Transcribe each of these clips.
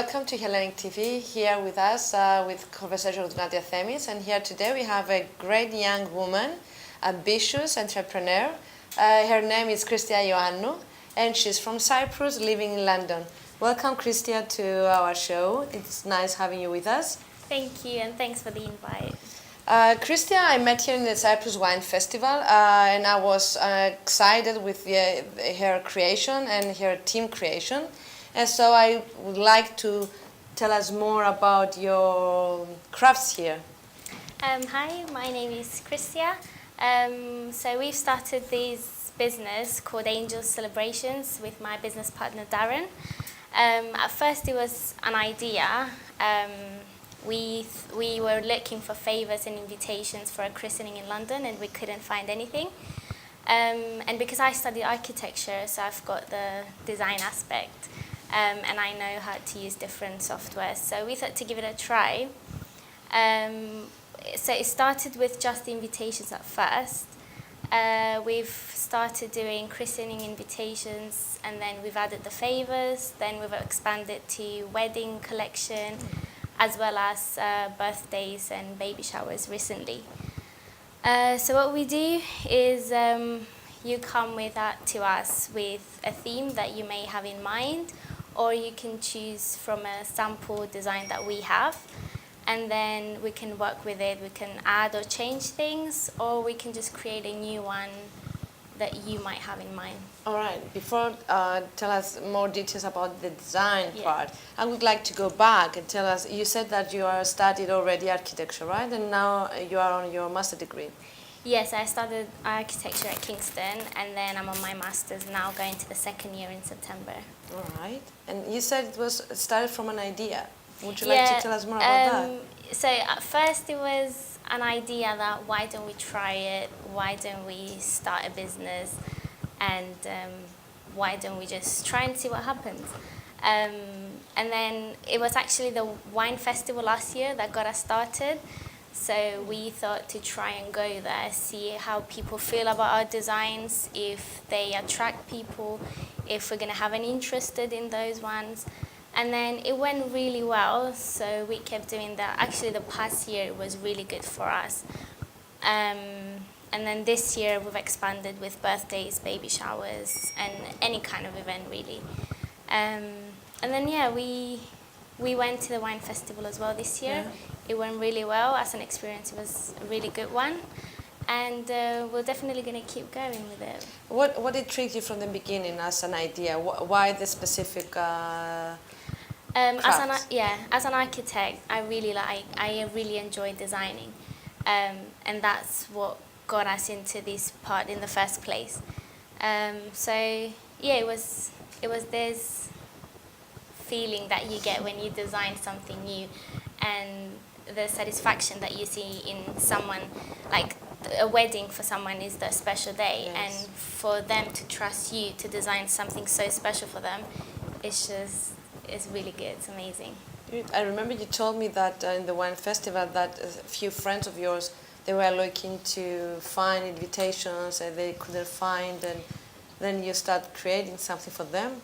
Welcome to Hellenic TV, here with us with conversation with Nadia Themis, and here today we have a great young woman, ambitious entrepreneur. Her name is Kristia Ioannou, and she's from Cyprus, living in London. Welcome, Kristia, to our show. It's nice having you with us. Thank you, and thanks for the invite. Kristia, I met her in the Cyprus Wine Festival, and I was excited with her creation and her team creation. And so I would like to tell us more about your crafts here. Hi, my name is Kristia. So we've started this business called Angels Celebrations with my business partner Darren. At first it was an idea. We were looking for favours and invitations for a christening in London, and we couldn't find anything. And because I studied architecture, so I've got the design aspect. And I know how to use different softwares, so we thought to give it a try. So it started with just the invitations at first. We've started doing christening invitations, and then we've added the favours, then we've expanded to wedding collection, as well as birthdays and baby showers recently. So what we do is you come to us with a theme that you may have in mind, or you can choose from a sample design that we have, and then we can work with it. We can add or change things, or we can just create a new one that you might have in mind. All right, before tell us more details about the design part, I would like to go back and tell us, you said that you are studied already architecture, right? And now you are on your master degree. Yes, I studied architecture at Kingston, and then I'm on my master's now, going to the second year in September. All right. And you said it was started from an idea. Would you like to tell us more about that? So at first it was an idea that why don't we try it? Why don't we start a business? And why don't we just try and see what happens? And then it was actually the wine festival last year that got us started. So we thought to try and go there, see how people feel about our designs, if they attract people, if we're going to have any interested in those ones. And then it went really well, so we kept doing that. Actually, the past year was really good for us. And then this year we've expanded with birthdays, baby showers, and any kind of event really. And then we went to the wine festival as well this year. Yeah. It went really well. As an experience, it was a really good one. And we're definitely going to keep going with it. What intrigued you from the beginning as an idea? Why the specific as an architect, I really enjoy designing. And that's what got us into this part in the first place. So yeah, it was this feeling that you get when you design something new, and the satisfaction that you see in someone, like a wedding for someone is the special day. Yes. And for them to trust you to design something so special for them, it's really good. It's amazing. I remember you told me that in the wine festival that a few friends of yours, they were looking to find invitations and they couldn't find, and then you start creating something for them.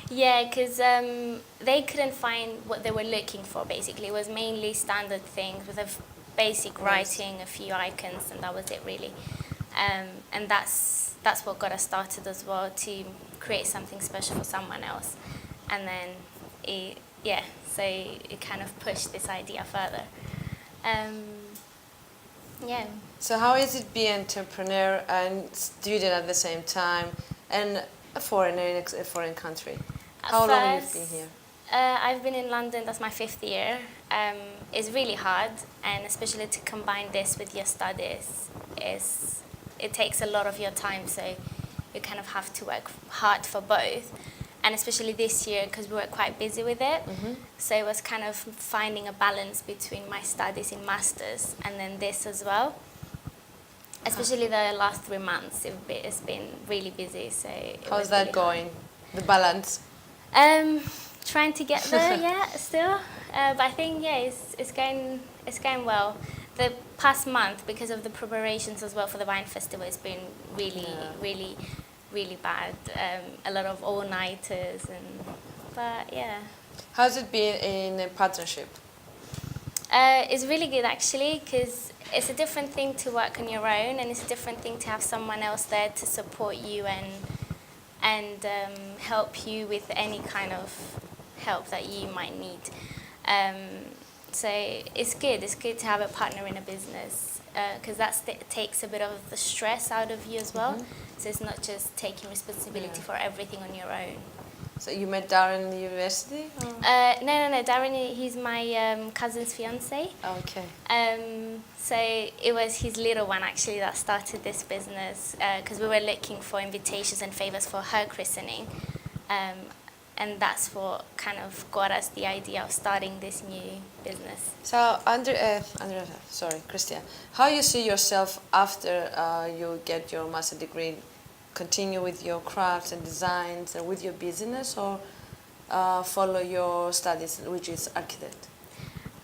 Yeah, because they couldn't find what they were looking for, basically. It was mainly standard things with a basic writing, a few icons, and that was it, really. And that's what got us started as well, to create something special for someone else. And then, so it kind of pushed this idea further. Yeah. So how is it being an entrepreneur and student at the same time, and a foreigner in a foreign country? How long have you been here? I've been in London, that's my 5th year. It's really hard, and especially to combine this with your studies, it takes a lot of your time, so you kind of have to work hard for both. And especially this year, because we were quite busy with it, so it was kind of finding a balance between my studies in masters and then this as well. Especially the last 3 months, it's been really busy. So how's that going? The balance? Trying to get there, still. But I think it's going well. The past month, because of the preparations as well for the wine festival, it's been really bad. A lot of all-nighters, but yeah. How's it been in a partnership? It's really good actually, because it's a different thing to work on your own, and it's a different thing to have someone else there to support you and help you with any kind of help that you might need. So it's good. It's good to have a partner in a business, because takes a bit of the stress out of you as well. So it's not just taking responsibility for everything on your own. So you met Darren in the university? Or? No. Darren, he's my cousin's fiance. Okay. So it was his little one actually that started this business, because we were looking for invitations and favors for her christening. And that's what kind of got us the idea of starting this new business. So, Kristia, how you see yourself after you get your master degree? Continue with your crafts and designs with your business, or follow your studies, which is architect?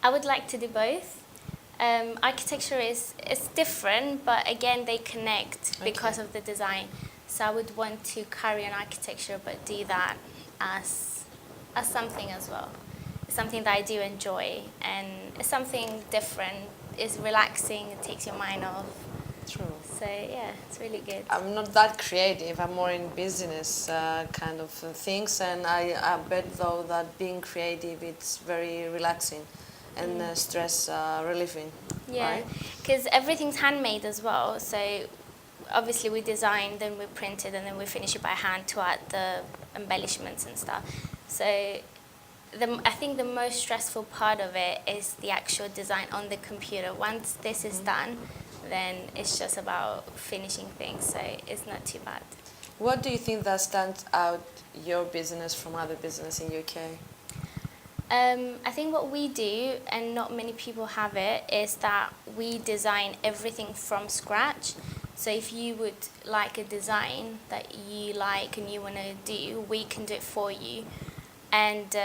I would like to do both. Architecture is different, but again they connect because of the design. So I would want to carry on architecture, but do that as something as well. It's something that I do enjoy, and it's something different. It's relaxing. It takes your mind off. True. So yeah, it's really good. I'm not that creative. I'm more in business kind of things, and I bet though that being creative, it's very relaxing and stress relieving. Yeah, because everything's handmade as well. So obviously we design, then we print it, and then we finish it by hand to add the embellishments and stuff. So I think the most stressful part of it is the actual design on the computer. Once this is done, then it's just about finishing things, so it's not too bad. What do you think that stands out your business from other business in UK? I think what we do, and not many people have it, is that we design everything from scratch. So if you would like a design that you like and you want to do, we can do it for you. And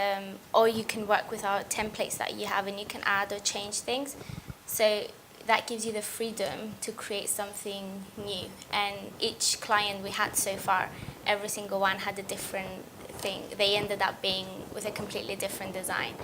or you can work with our templates that you have, and you can add or change things. So that gives you the freedom to create something new. And each client we had so far, every single one had a different thing. They ended up being with a completely different design.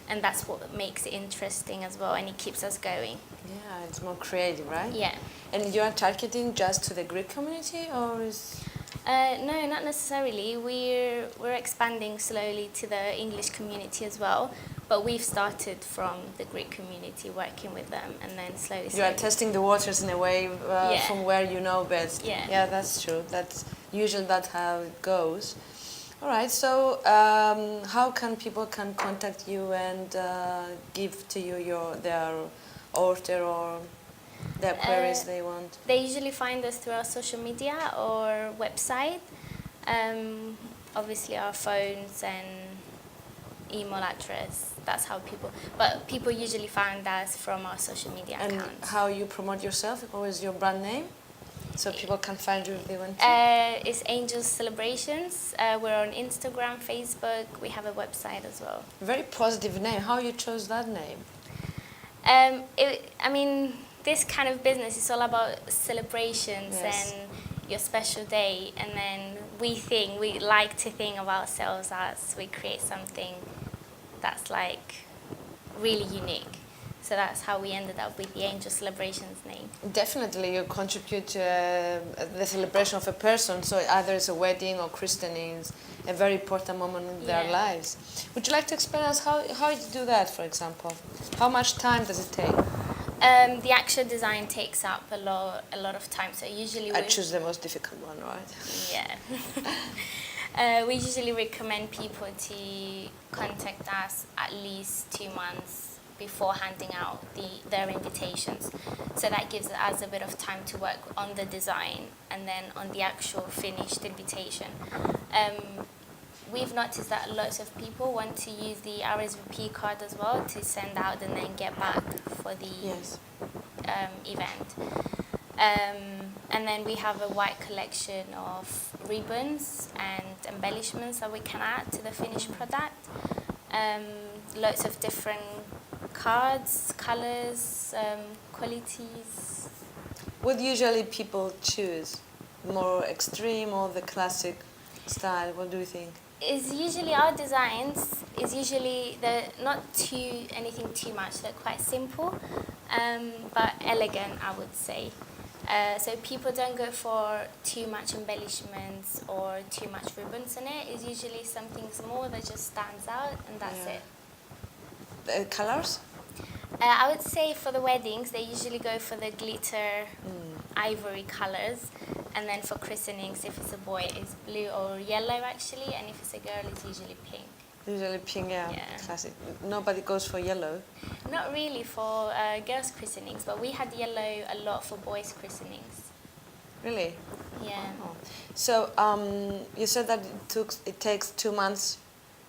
And that's what makes it interesting as well, and it keeps us going. Yeah, it's more creative, right? Yeah. And you are targeting just to the Greek community, or is... No, not necessarily. We're expanding slowly to the English community as well, but we've started from the Greek community, working with them, and then slowly. You are testing the waters in a way from where you know best. Yeah, that's true. That's usually that's how it goes. All right. So, how can people contact you and give to you their order or their queries they want? They usually find us through our social media or website. Obviously our phones and email address. That's how people usually find us from our social media accounts. And how you promote yourself? What is your brand name? So people can find you if they want to. It's Angels Celebrations. We're on Instagram, Facebook. We have a website as well. Very positive name. How you chose that name? I mean, this kind of business is all about celebrations and your special day, and then we like to think of ourselves as we create something that's like really unique. So that's how we ended up with the Angel Celebrations name. Definitely, you contribute to the celebration of a person, so either it's a wedding or christening, a very important moment in their lives. Would you like to explain us how you do that, for example? How much time does it take? The actual design takes up a lot of time, so usually I choose the most difficult one, right? Yeah. We usually recommend people to contact us at least 2 months before handing out their invitations. So that gives us a bit of time to work on the design and then on the actual finished invitation. We've noticed that lots of people want to use the RSVP card as well to send out and then get back for the event. And then we have a wide collection of ribbons and embellishments that we can add to the finished product. Lots of different cards, colors, qualities. What usually people choose? More extreme or the classic style? What do you think? is usually our designs is usually they're not anything too much. They're quite simple, but elegant, I would say. So people don't go for too much embellishments or too much ribbons in it. It's usually something small that just stands out, and that's it. The colors? I would say for the weddings, they usually go for the glitter ivory colors. And then for christenings, if it's a boy, it's blue or yellow actually. And if it's a girl, it's usually pink. Usually pink, yeah. Classic. Nobody goes for yellow? Not really for girls' christenings, but we had yellow a lot for boys' christenings. Really? Yeah. Oh. So you said that it takes 2 months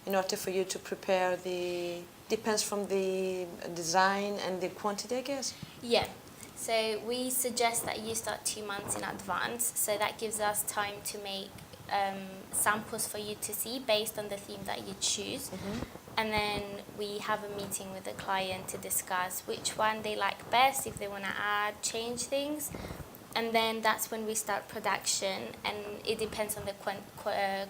in order for you to prepare the... Depends from the design and the quantity, I guess? Yeah. So we suggest that you start 2 months in advance, so that gives us time to make samples for you to see based on the theme that you choose. And then we have a meeting with the client to discuss which one they like best, if they want to add, change things. And then that's when we start production, and it depends on the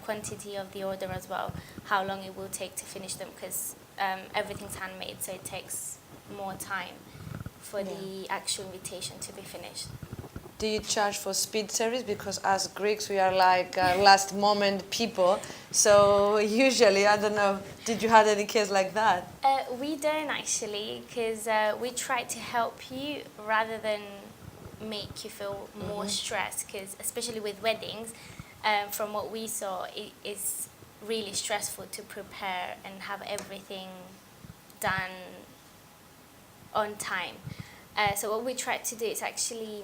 quantity of the order as well, how long it will take to finish them, because everything's handmade, so it takes more time for the actual invitation to be finished. Do you charge for speed service? Because as Greeks, we are like last moment people. So usually, I don't know, did you have any case like that? We don't actually, because we try to help you rather than make you feel more stressed, because especially with weddings, from what we saw, it is really stressful to prepare and have everything done on time. So what we try to do is actually,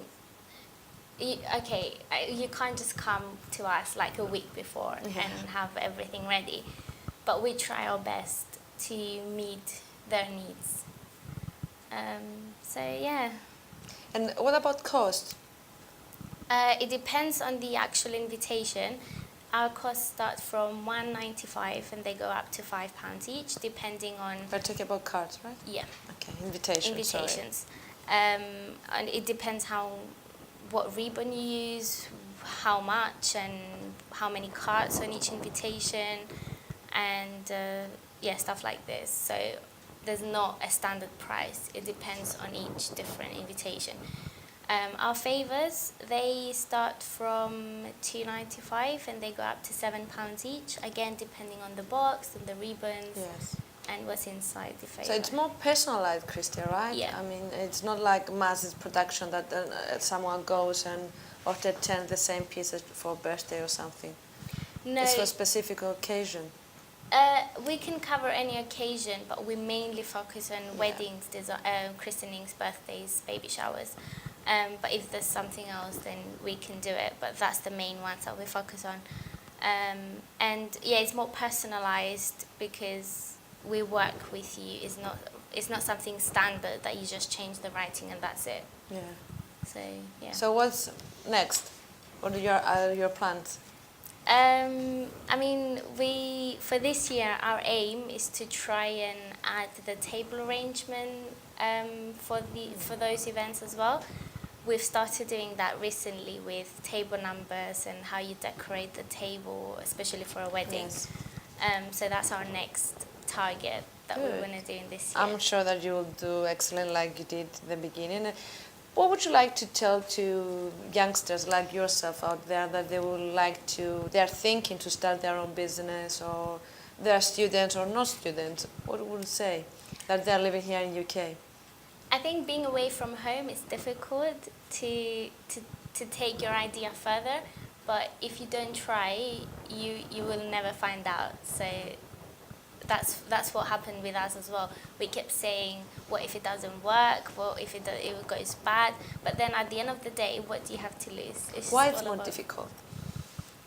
you can't just come to us like a week before and have everything ready, but we try our best to meet their needs. So yeah. And what about cost? It depends on the actual invitation. Our costs start from $1.95 and they go up to £5 each, depending on... We're talking about cards, right? Yeah. Okay, invitations. And it depends what ribbon you use, how much, and how many cards on each invitation, and stuff like this. So there's not a standard price. It depends on each different invitation. Our favours, they start from $2.95 and they go up to £7 each, again depending on the box and the ribbons and what's inside the favour. So it's more personalised, Kristia, right? Yeah. I mean, it's not like mass production that someone goes and orders 10 the same pieces for a birthday or something. No. It's for a specific occasion. We can cover any occasion, but we mainly focus on weddings, christenings, birthdays, baby showers. But if there's something else, then we can do it. But that's the main ones that we focus on. And yeah, it's more personalized because we work with you. It's not something standard that you just change the writing and that's it. Yeah. So yeah. So what's next? What are your plans? I mean, for this year, our aim is to try and add the table arrangement for those events as well. We've started doing that recently with table numbers and how you decorate the table, especially for a wedding. Yes. So that's our next target that we want to do in this year. I'm sure that you will do excellent like you did in the beginning. What would you like to tell to youngsters like yourself out there that they're thinking to start their own business, or they're students or not students? What would you say that they're living here in UK? I think being away from home is difficult to take your idea further, but if you don't try, you will never find out. So that's what happened with us as well. We kept saying, what if it doesn't work? What if it goes bad? But then at the end of the day, what do you have to lose? Why it's more difficult?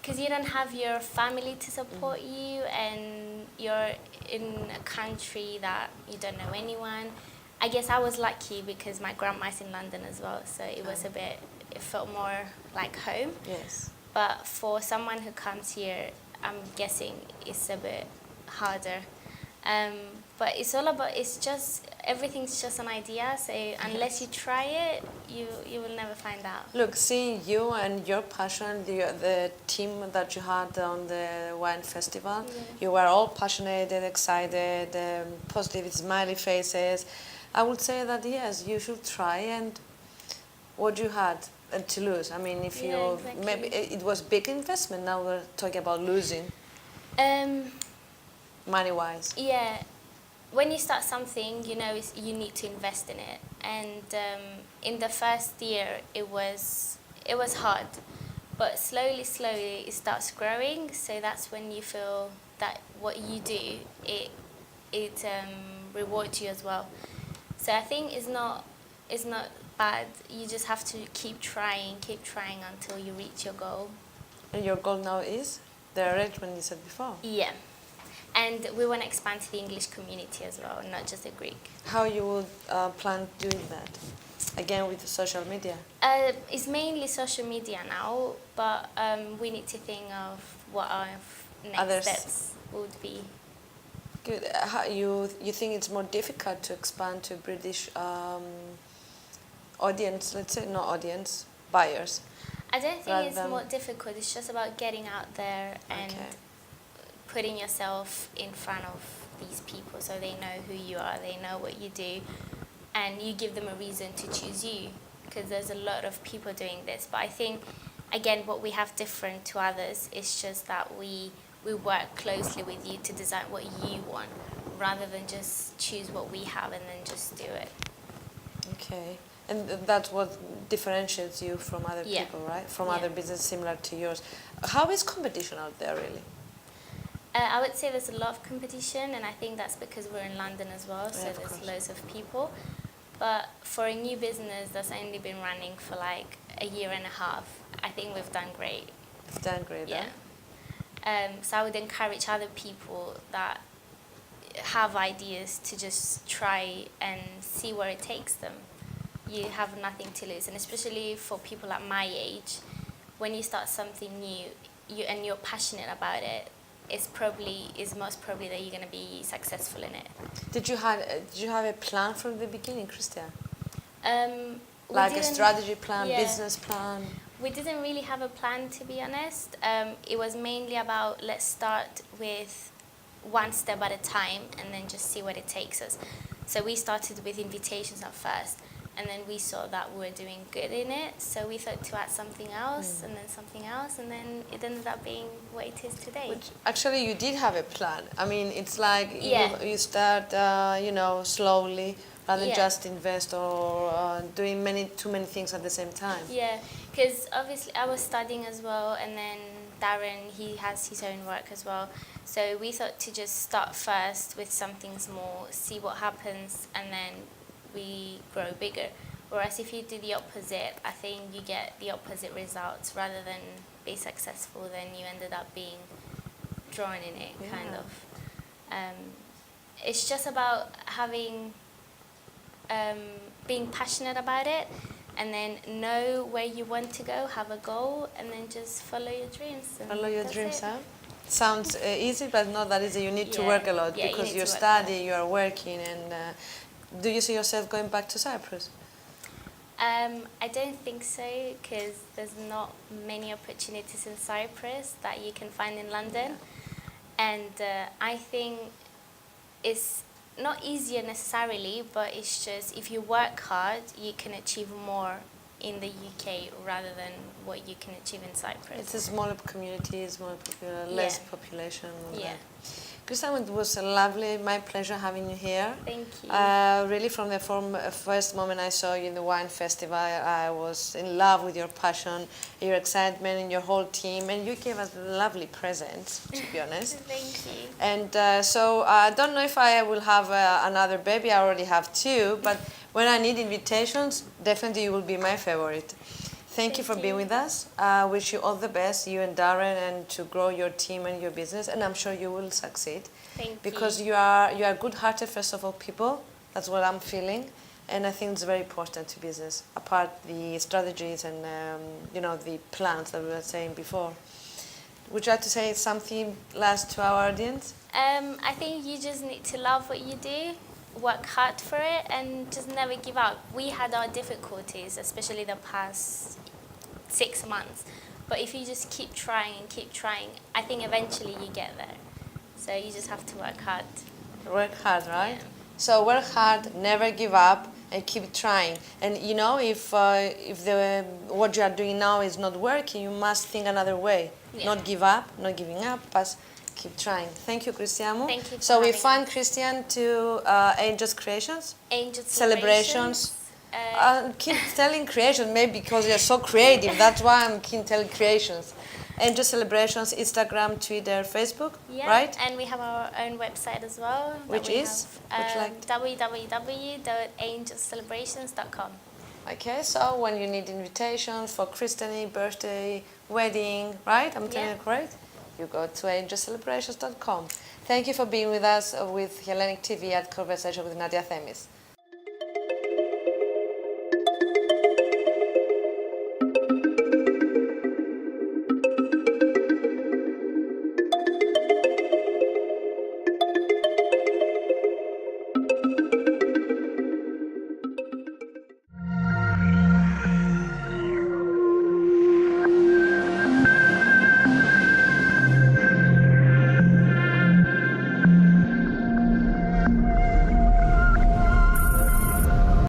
Because you don't have your family to support you, and you're in a country that you don't know anyone. I guess I was lucky because my grandma's in London as well, so it felt more like home. Yes. But for someone who comes here, I'm guessing it's a bit harder. But it's all about, everything's just an idea. So unless you try it, you will never find out. Look, seeing you and your passion, the team that you had on the wine festival, you were all passionate and excited, positive, smiley faces. I would say that yes, you should try. And what you had to lose? I mean, if you exactly. maybe it was big investment. Now we're talking about losing, money-wise. Yeah. When you start something, you know you need to invest in it, and in the first year it was hard, but slowly it starts growing. So that's when you feel that what you do it rewards you as well. So I think it's not bad. You just have to keep trying until you reach your goal. And your goal now is the arrangement you said before. Yeah. And we want to expand to the English community as well, not just the Greek. How you would plan doing that? Again, with the social media? It's mainly social media now, but we need to think of what our next steps would be. Good. You think it's more difficult to expand to British audience, let's say, not audience, buyers? I don't think it's more difficult. It's just about getting out there and putting yourself in front of these people so they know who you are, they know what you do, and you give them a reason to choose you, because there's a lot of people doing this. But I think, again, what we have different to others is just that we work closely with you to design what you want, rather than just choose what we have and then just do it. Okay. And that's what differentiates you from other people, right? From other businesses similar to yours. How is competition out there, really? I would say there's a lot of competition, and I think that's because we're in London as well, so there's loads of people. But for a new business that's only been running for like a year and a half, I think we've done great. You've done great, yeah. So I would encourage other people that have ideas to just try and see where it takes them. You have nothing to lose, and especially for people at my age, when you start something new, and you're passionate about it, it's most probably that you're going to be successful in it. Did you have a plan from the beginning, Kristia? Like a strategy plan, business plan? We didn't really have a plan, to be honest. It was mainly about, let's start with one step at a time and then just see what it takes us. So we started with invitations at first, and then we saw that we were doing good in it, so we thought to add something else, and then something else, and then it ended up being what it is today. Which, actually, you did have a plan. I mean, it's like you start, slowly, rather than just invest or doing too many things at the same time. Yeah, because obviously I was studying as well, and then Darren, he has his own work as well. So we thought to just start first with something small, see what happens, and then we grow bigger. Whereas if you do the opposite, I think you get the opposite results. Rather than be successful, then you ended up being drawn in it, kind of. It's just about having, being passionate about it, and then know where you want to go, have a goal, and then just follow your dreams. Follow your dreams, huh? Sounds easy, but not that easy. You need to work a lot, because you study, you are working, and do you see yourself going back to Cyprus? I don't think so, because there's not many opportunities in Cyprus that you can find in London. And I think it's not easier necessarily, but it's just if you work hard, you can achieve more in the UK rather than what you can achieve in Cyprus. It's a smaller community, less population. Yeah. Kristia, it was lovely, my pleasure having you here. Thank you. Really, from the first moment I saw you in the wine festival, I was in love with your passion, your excitement, and your whole team, and you gave us lovely presents, to be honest. Thank you. And so I don't know if I will have another baby. I already have two, but when I need invitations, definitely you will be my favorite. Thank you for being with us. I wish you all the best, you and Darren, and to grow your team and your business, and I'm sure you will succeed. Thank you. Because you are good-hearted, first of all, people. That's what I'm feeling, and I think it's very important to business, apart the strategies and the plans that we were saying before. would you like to say something last to our audience? I think you just need to love what you do, work hard for it, and just never give up. We had our difficulties, especially the past 6 months. But if you just keep trying, I think eventually you get there. So you just have to work hard. Work hard, right? Yeah. So work hard, never give up, and keep trying. And you know, if what you are doing now is not working, you must think another way. Yeah. Not give up, not giving up, but keep trying. Thank you, Cristiano. Thank you for So we having find me. Christian to Angels Creations. Angel Celebrations. celebrations. Keep telling creations, maybe because you're so creative. That's why I'm keep telling creations. Angel Celebrations, Instagram, Twitter, Facebook, Yeah, right? and we have our own website as well. Which is? www.angelscelebrations.com. Okay, so when you need invitations for christening, birthday, wedding, right? I'm telling Yeah. you correct? You go to angelscelebrations.com. Thank you for being with us with Hellenic TV at Conversation with Nadia Themis.